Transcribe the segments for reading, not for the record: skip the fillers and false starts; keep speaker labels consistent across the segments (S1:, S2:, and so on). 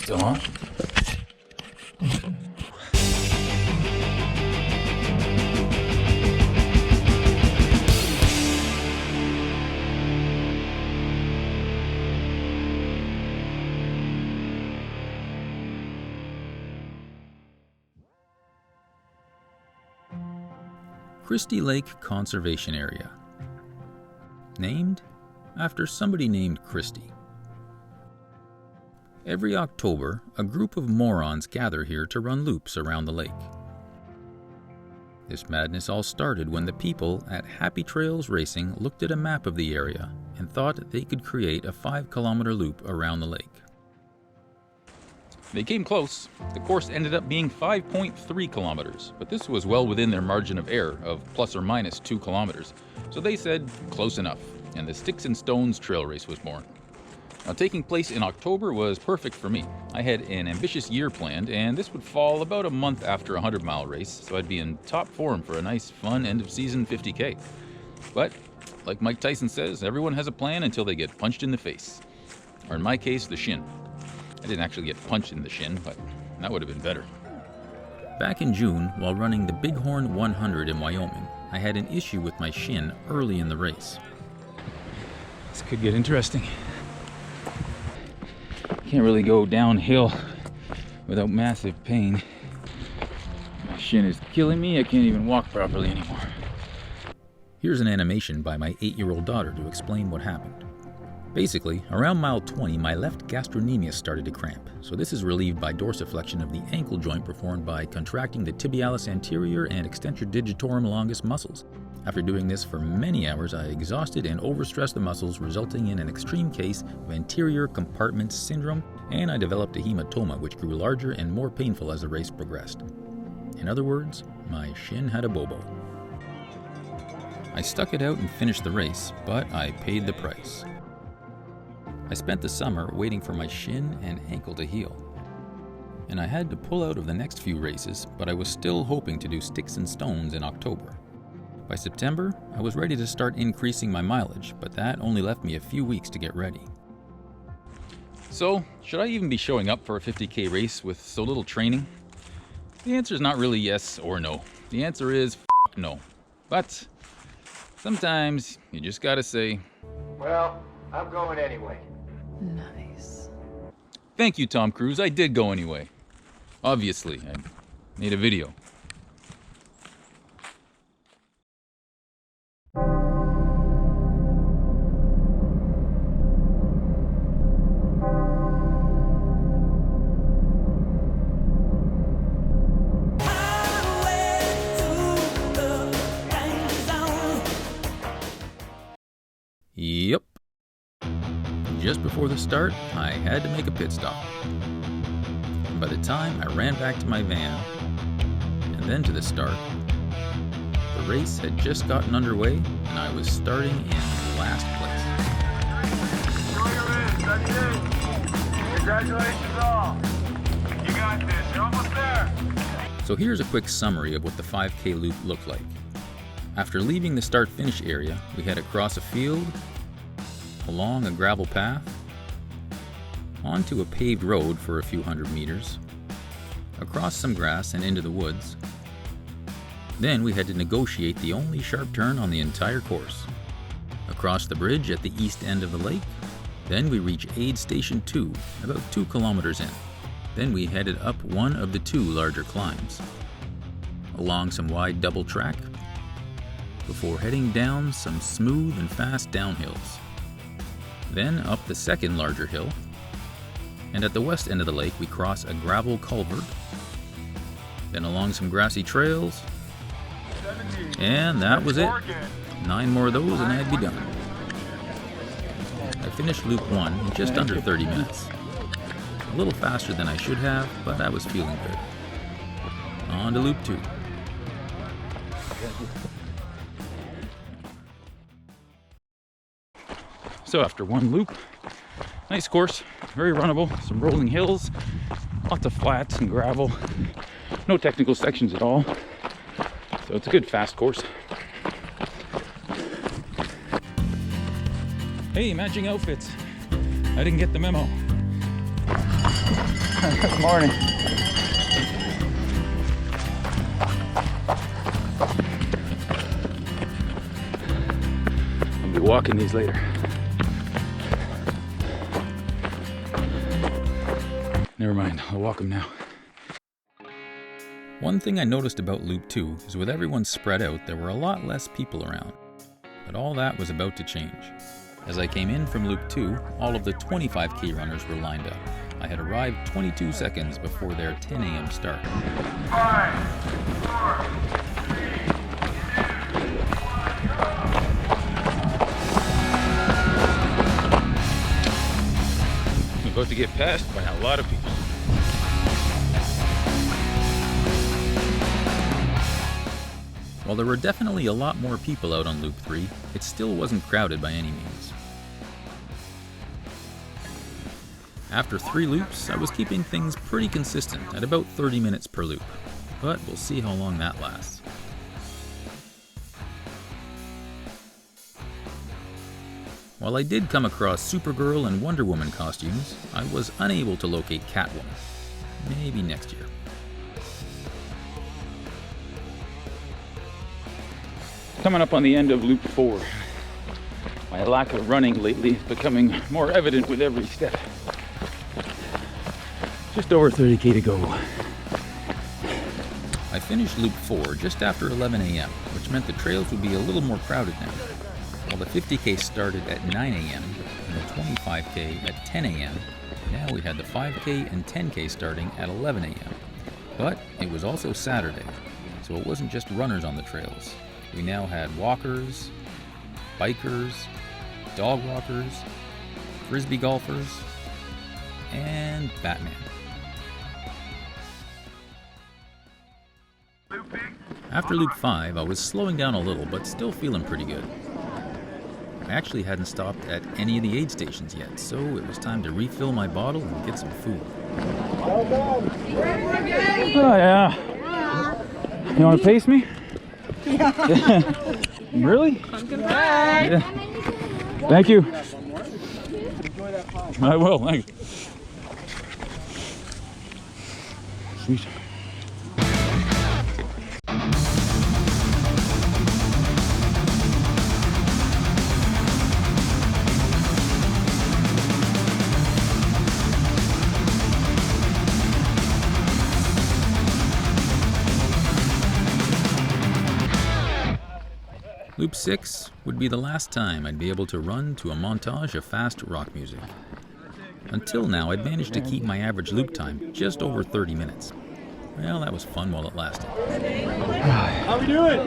S1: Still on?
S2: Christie Lake Conservation Area. Named after somebody named Christie. Every October, a group of morons gather here to run loops around the lake. This madness all started when the people at Happy Trails Racing looked at a map of the area and thought they could create a 5-kilometer loop around the lake.
S1: They came close. The course ended up being 5.3 kilometers, but this was well within their margin of error of plus or minus 2 kilometers. So they said, close enough, and the Sticks and Stones trail race was born. Now, taking place in October was perfect for me. I had an ambitious year planned, and this would fall about a month after a 100-mile race, so I'd be in top form for a nice, fun, end-of-season 50K. But, like Mike Tyson says, everyone has a plan until they get punched in the face. Or in my case, the shin. I didn't actually get punched in the shin, but that would have been better.
S2: Back in June, while running the Bighorn 100 in Wyoming, I had an issue with my shin early in the race.
S1: This could get interesting. Can't really go downhill without massive pain. My shin is killing me. I can't even walk properly anymore.
S2: Here's an animation by my 8-year-old daughter to explain what happened. Basically, around mile 20, my left gastrocnemius started to cramp, so this is relieved by dorsiflexion of the ankle joint performed by contracting the tibialis anterior and extensor digitorum longus muscles. After doing this for many hours, I exhausted and overstressed the muscles, resulting in an extreme case of anterior compartment syndrome, and I developed a hematoma which grew larger and more painful as the race progressed. In other words, my shin had a bobo. I stuck it out and finished the race, but I paid the price. I spent the summer waiting for my shin and ankle to heal. And I had to pull out of the next few races, but I was still hoping to do Sticks and Stones in October. By September, I was ready to start increasing my mileage, but that only left me a few weeks to get ready.
S1: So, should I even be showing up for a 50K race with so little training? The answer is not really yes or no. The answer is no. But sometimes you just gotta say,
S3: well, I'm going anyway.
S4: Nice.
S1: Thank you, Tom Cruise. I did go anyway. Obviously, I made a video.
S2: Yep. Just before the start, I had to make a pit stop. And by the time I ran back to my van, and then to the start, the race had just gotten underway, and I was starting in last place.
S3: Congratulations all. You got this. You're almost there.
S2: So here's a quick summary of what the 5K loop looked like. After leaving the start-finish area, we head across a field, along a gravel path, onto a paved road for a few hundred meters, across some grass and into the woods. Then we had to negotiate the only sharp turn on the entire course, across the bridge at the east end of the lake. Then we reach Aid Station 2, about 2 kilometers in. Then we headed up one of the 2 larger climbs, along some wide double track, before heading down some smooth and fast downhills. Then up the second larger hill, and at the west end of the lake we cross a gravel culvert, then along some grassy trails, and that was it. 9 more of those and I'd be done. I finished loop 1 in just under 30 minutes. A little faster than I should have, but I was feeling good. On to loop 2.
S1: So after one loop, nice course, very runnable, some rolling hills, lots of flats and gravel, no technical sections at all. So it's a good fast course. Hey, matching outfits. I didn't get the memo. Good morning. I'll be walking these later. Never mind, I'll walk them now.
S2: One thing I noticed about Loop 2 is with everyone spread out, there were a lot less people around. But all that was about to change. As I came in from Loop 2, all of the 25K runners were lined up. I had arrived 22 seconds before their 10 a.m. start.
S3: 5, 4, 3, 2, 1, go.
S1: I'm about to get passed by a lot of people.
S2: While there were definitely a lot more people out on Loop 3, it still wasn't crowded by any means. After 3 loops, I was keeping things pretty consistent at about 30 minutes per loop, but we'll see how long that lasts. While I did come across Supergirl and Wonder Woman costumes, I was unable to locate Catwoman. Maybe next year.
S1: Coming up on the end of Loop 4. My lack of running lately is becoming more evident with every step. Just over 30K to go.
S2: I finished Loop 4 just after 11 a.m., which meant the trails would be a little more crowded now. While the 50K started at 9 a.m. and the 25K at 10 a.m., now we had the 5K and 10K starting at 11 a.m. But it was also Saturday, so it wasn't just runners on the trails. We now had walkers, bikers, dog walkers, frisbee golfers, and Batman. After Loop 5, I was slowing down a little, but still feeling pretty good. I actually hadn't stopped at any of the aid stations yet, so it was time to refill my bottle and get some food.
S1: Oh yeah. You want to pace me? Yeah. Really? Yeah. Thank you. I will, thanks. Sweet.
S2: Loop 6 would be the last time I'd be able to run to a montage of fast rock music. Until now, I'd managed to keep my average loop time just over 30 minutes. Well, that was fun while it lasted.
S1: How we doing?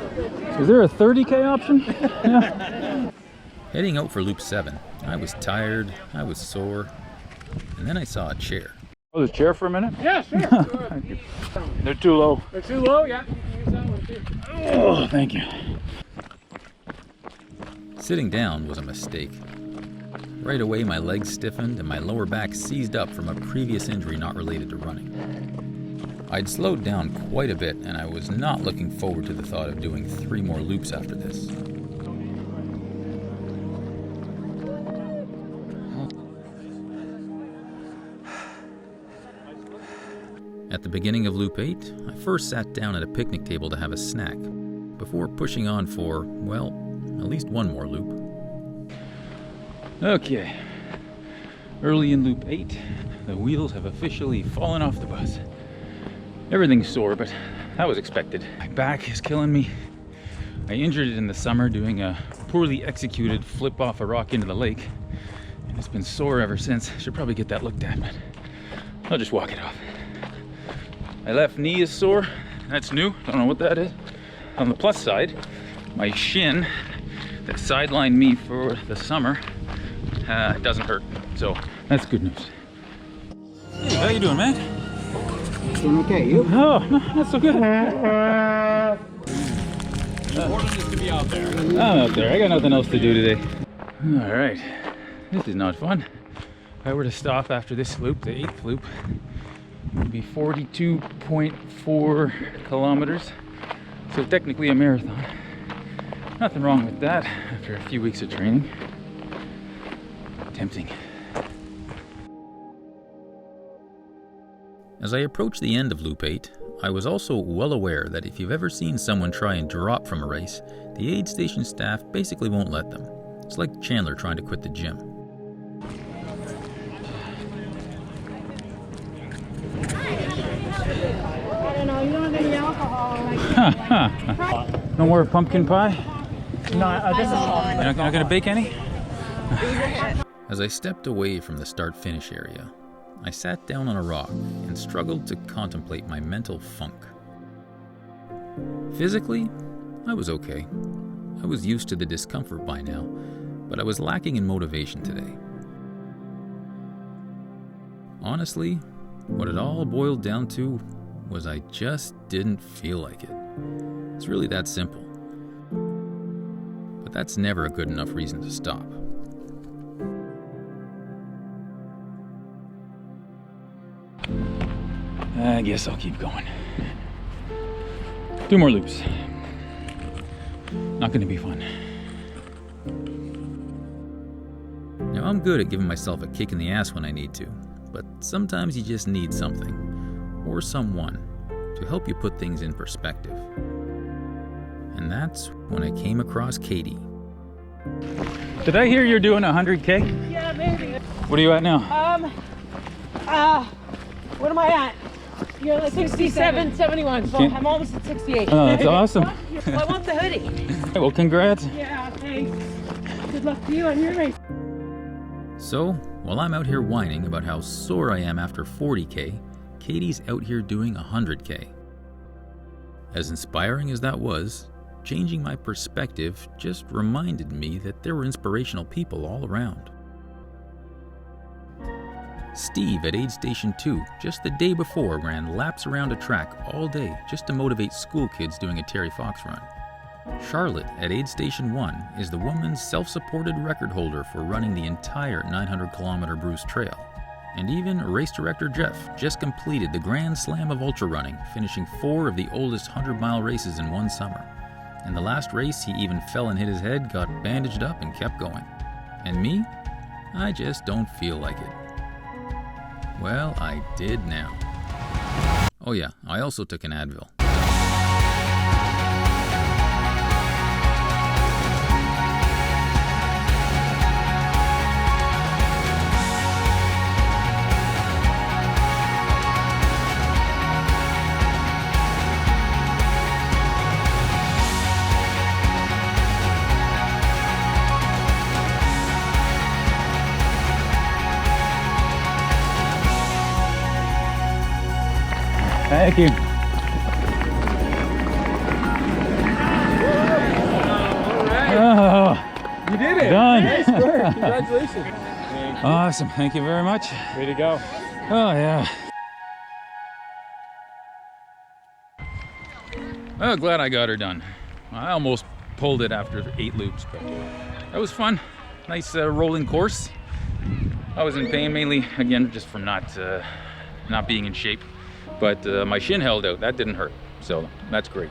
S1: Is there a 30K option? Yeah.
S2: Heading out for Loop 7, I was tired, I was sore, and then I saw a chair.
S1: Oh, the chair for a minute?
S3: Yeah, sure.
S1: They're too low.
S3: They're too low? Yeah, you can use that one too.
S1: Oh, thank you.
S2: Sitting down was a mistake. Right away, my legs stiffened and my lower back seized up from a previous injury not related to running. I'd slowed down quite a bit, and I was not looking forward to the thought of doing 3 more loops after this. At the beginning of Loop 8, I first sat down at a picnic table to have a snack, before pushing on for, well, at least 1 more loop.
S1: Okay. Early in Loop 8, the wheels have officially fallen off the bus. Everything's sore, but that was expected. My back is killing me. I injured it in the summer doing a poorly executed flip off a rock into the lake, and it's been sore ever since. Should probably get that looked at, but I'll just walk it off. My left knee is sore. That's new. Don't know what that is. On the plus side, my shin that sidelined me for the summer doesn't hurt, so that's good news. Hey, how you doing, man?
S5: Doing okay, you?
S1: Oh, no, not so good.
S3: Important is to be out there.
S1: I'm out there. I got nothing else to do today. All right, this is not fun. If I were to stop after this loop, the 8th loop, it would be 42.4 kilometers. So technically a marathon. Nothing wrong with that after a few weeks of training. Tempting.
S2: As I approached the end of Loop 8, I was also well aware that if you've ever seen someone try and drop from a race, the aid station staff basically won't let them. It's like Chandler trying to quit the gym.
S6: I don't know, you don't have any alcohol.
S1: No more pumpkin pie?
S6: No, this is all.
S1: You're not going to bake any?
S2: As I stepped away from the start-finish area, I sat down on a rock and struggled to contemplate my mental funk. Physically, I was okay. I was used to the discomfort by now, but I was lacking in motivation today. Honestly, what it all boiled down to was I just didn't feel like it. It's really that simple. But that's never a good enough reason to stop.
S1: I guess I'll keep going. 2 more loops. Not going to be fun.
S2: Now, I'm good at giving myself a kick in the ass when I need to, but sometimes you just need something, or someone, to help you put things in perspective. And that's when I came across Katie.
S1: Did I hear you're doing 100K?
S6: Yeah, maybe.
S1: What are you at now?
S6: What am I at? You're like 67, 71, so
S1: Okay.
S6: I'm almost at 68.
S1: Oh, that's awesome.
S6: Well, I want the hoodie.
S1: Well, congrats.
S6: Yeah, thanks. Good luck to you on your race.
S2: So, while I'm out here whining about how sore I am after 40K, Katie's out here doing 100K. As inspiring as that was, changing my perspective just reminded me that there were inspirational people all around. Steve at Aid Station 2, just the day before, ran laps around a track all day just to motivate school kids doing a Terry Fox run. Charlotte at Aid Station 1 is the woman's self-supported record holder for running the entire 900-kilometer Bruce Trail. And even race director Jeff just completed the Grand Slam of ultra running, finishing 4 of the oldest 100-mile races in one summer. In the last race, he even fell and hit his head, got bandaged up, and kept going. And me? I just don't feel like it. Well, I did now. Oh yeah, I also took an Advil.
S1: Thank you. Oh,
S7: You did it!
S1: done.
S7: Nice work! Congratulations!
S1: Awesome. Thank you very much.
S7: Way to go.
S1: Oh, yeah. Well, glad I got her done. I almost pulled it after 8 loops, but that was fun. Nice rolling course. I was in pain mainly, again, just from not being in shape. But my shin held out. That didn't hurt. So that's great.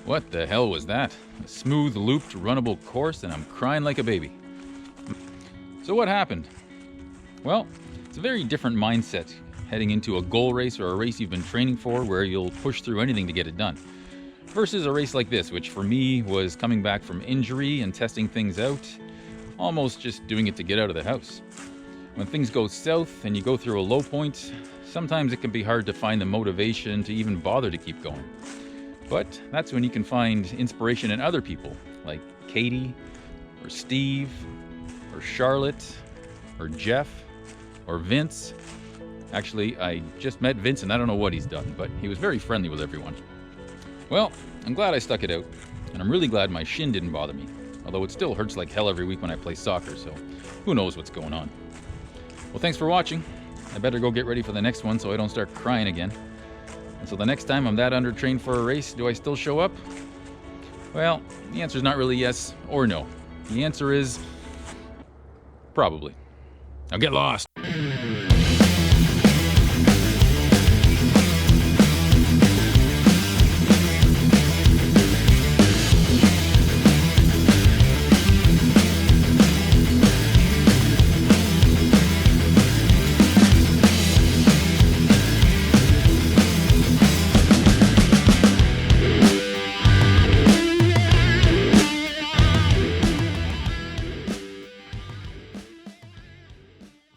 S1: What the hell was that? A smooth, looped, runnable course, and I'm crying like a baby. So what happened? Well, it's a very different mindset heading into a goal race or a race you've been training for where you'll push through anything to get it done. Versus a race like this, which for me was coming back from injury and testing things out, almost just doing it to get out of the house. When things go south and you go through a low point, sometimes it can be hard to find the motivation to even bother to keep going. But that's when you can find inspiration in other people, like Katie, or Steve, or Charlotte, or Jeff, or Vince. Actually, I just met Vince and I don't know what he's done, but he was very friendly with everyone. Well, I'm glad I stuck it out, and I'm really glad my shin didn't bother me, although it still hurts like hell every week when I play soccer, so who knows what's going on. Well, thanks for watching. I better go get ready for the next one so I don't start crying again. And so the next time I'm that undertrained for a race, do I still show up? Well, the answer's not really yes or no. The answer is probably. Now get lost.